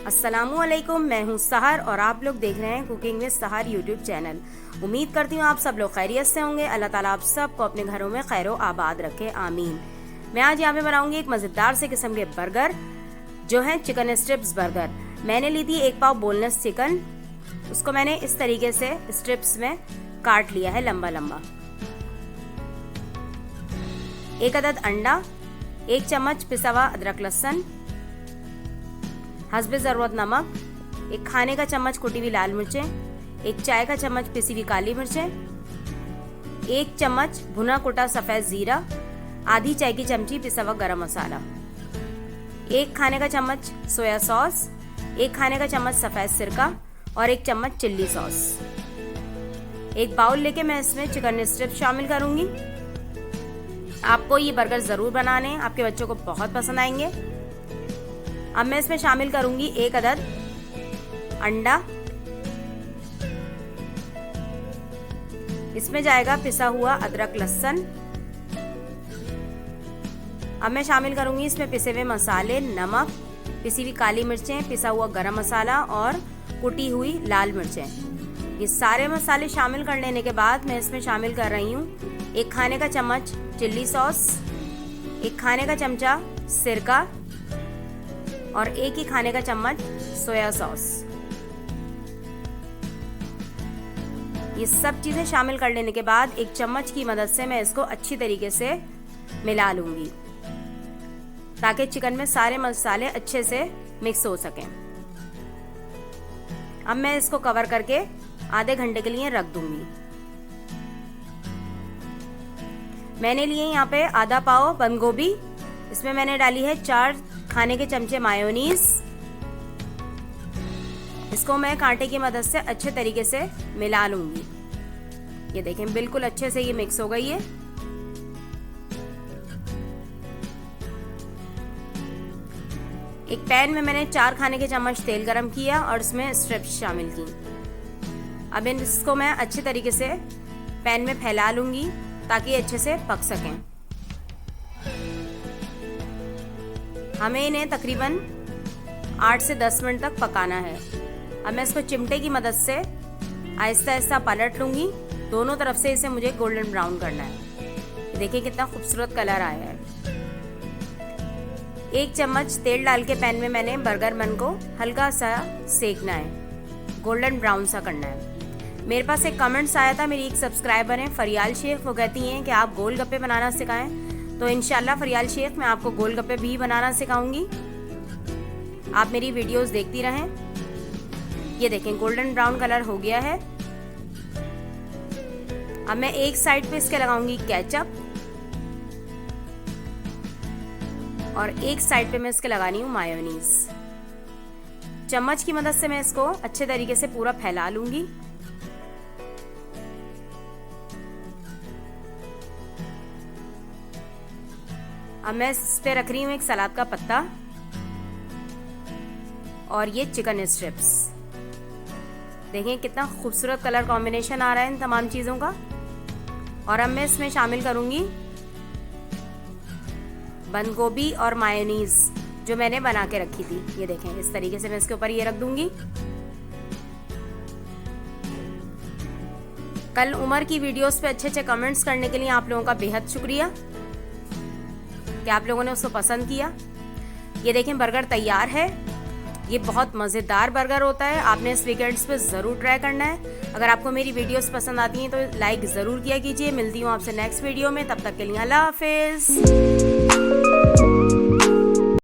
अस्सलामु अलैकुम, मैं हूँ सहर और आप लोग देख रहे हैं कुकिंग विद सहर यूट्यूब चैनल। उम्मीद करती हूँ आप सब लोग खैरियत से होंगे। अल्लाह ताला आप सबको अपने घरों में खैरो आबाद रखे, आमीन। मैं आज यहाँ पे बनाऊंगी एक मज़ेदार से किस्म के बर्गर जो है चिकन स्ट्रिप्स बर्गर। मैंने ली थी 1 पाव बोनलेस चिकन, उसको मैंने इस तरीके से स्ट्रिप्स में काट लिया है लंबा लंबा। 1 अदद अंडा, 1 चम्मच पिसा हुआ अदरक लहसुन, हस्बे ज़रूरत नमक, 1 खाने का चम्मच कुटी हुई लाल मिर्चें, 1 चाय का चम्मच पिसी हुई काली मिर्चें, 1 चम्मच भुना कुटा सफ़ेद ज़ीरा, आधी चाय की चमची पिसा हुआ गरम मसाला, 1 खाने का चम्मच सोया सॉस, 1 खाने का चम्मच सफ़ेद सिरका और 1 चम्मच चिल्ली सॉस। एक बाउल लेके मैं इसमें चिकन स्ट्रिप्स शामिल करूंगी। आपको ये बर्गर ज़रूर बनाने हैं, आपके बच्चों को बहुत पसंद आएंगे। अब मैं इसमें शामिल करूंगी 1 अदद अंडा, इसमें जाएगा पिसा हुआ अदरक लहसुन। अब मैं शामिल करूंगी इसमें पिसे हुए मसाले, नमक, पिसी हुई काली मिर्चें, पिसा हुआ गरम मसाला और कुटी हुई लाल मिर्चें। ये सारे मसाले शामिल कर लेने के बाद मैं इसमें शामिल कर रही हूँ 1 खाने का चम्मच चिल्ली सॉस, 1 खाने का चमचा सिरका और 1 ही खाने का चम्मच सोया सॉस। ये सब चीज़ें शामिल कर लेने के बाद 1 चम्मच की मदद से मैं इसको अच्छी तरीके से मिला लूँगी ताकि चिकन में सारे मसाले अच्छे से मिक्स हो सकें। अब मैं इसको कवर करके आधे घंटे के लिए रख दूँगी। मैंने लिए यहाँ पे आधा पाव बंद गोभी, इसमें मैंने डाली है 4 खाने के चमचे मायोनीज। इसको मैं कांटे की मदद से अच्छे तरीके से मिला लूंगी। ये देखें बिल्कुल अच्छे से ये मिक्स हो गई है। एक पैन में मैंने 4 खाने के चम्मच तेल गरम किया और इसमें स्ट्रिप्स शामिल की। अब इसको मैं अच्छे तरीके से पैन में फैला लूंगी ताकि अच्छे से पक सकें। हमें इन्हें तकरीबन 8 से 10 मिनट तक पकाना है। अब मैं इसको चिमटे की मदद से आहिस्ता आहिस्ता पलट लूँगी। दोनों तरफ से इसे मुझे गोल्डन ब्राउन करना है। देखिए कितना खूबसूरत कलर आया है। 1 चम्मच तेल डाल के पैन में मैंने बर्गर बन को हल्का सा सेकना है, गोल्डन ब्राउन सा करना है। मेरे पास एक कमेंट्स आया था, मेरी एक सब्सक्राइबर हैं फरियाल शेख, वो कहती हैं कि आप गोलगप्पे बनाना सिखाएं। तो इंशाल्लाह फरियाल शेख मैं आपको गोलगप्पे भी बनाना सिखाऊंगी। आप मेरी वीडियोस देखती रहें। ये देखें गोल्डन ब्राउन कलर हो गया है। अब मैं एक साइड पे इसके लगाऊंगी केचप और एक साइड पे मैं इसके लगानी हूँ मायोनीज। चम्मच की मदद से मैं इसको अच्छे तरीके से पूरा फैला लूंगी। अब मैं इस पे रख रही हूँ एक सलाद का पत्ता और ये चिकन स्ट्रिप्स। देखें कितना खूबसूरत कलर कॉम्बिनेशन आ रहा है इन तमाम चीज़ों का। और अब मैं इसमें शामिल करूँगी बंद गोभी और मायोनीज जो मैंने बना के रखी थी। ये देखें इस तरीके से मैं इसके ऊपर ये रख दूँगी। कल उमर की वीडियोस पे अच्छे अच्छे कमेंट्स करने के लिए आप लोगों का बेहद शुक्रिया कि आप लोगों ने उसको पसंद किया। ये देखें बर्गर तैयार है। ये बहुत मज़ेदार बर्गर होता है, आपने इस वीकेंड्स पे ज़रूर ट्राई करना है। अगर आपको मेरी वीडियोस पसंद आती हैं तो लाइक ज़रूर किया कीजिए। मिलती हूँ आपसे नेक्स्ट वीडियो में, तब तक के लिए अल्लाह हाफिज़।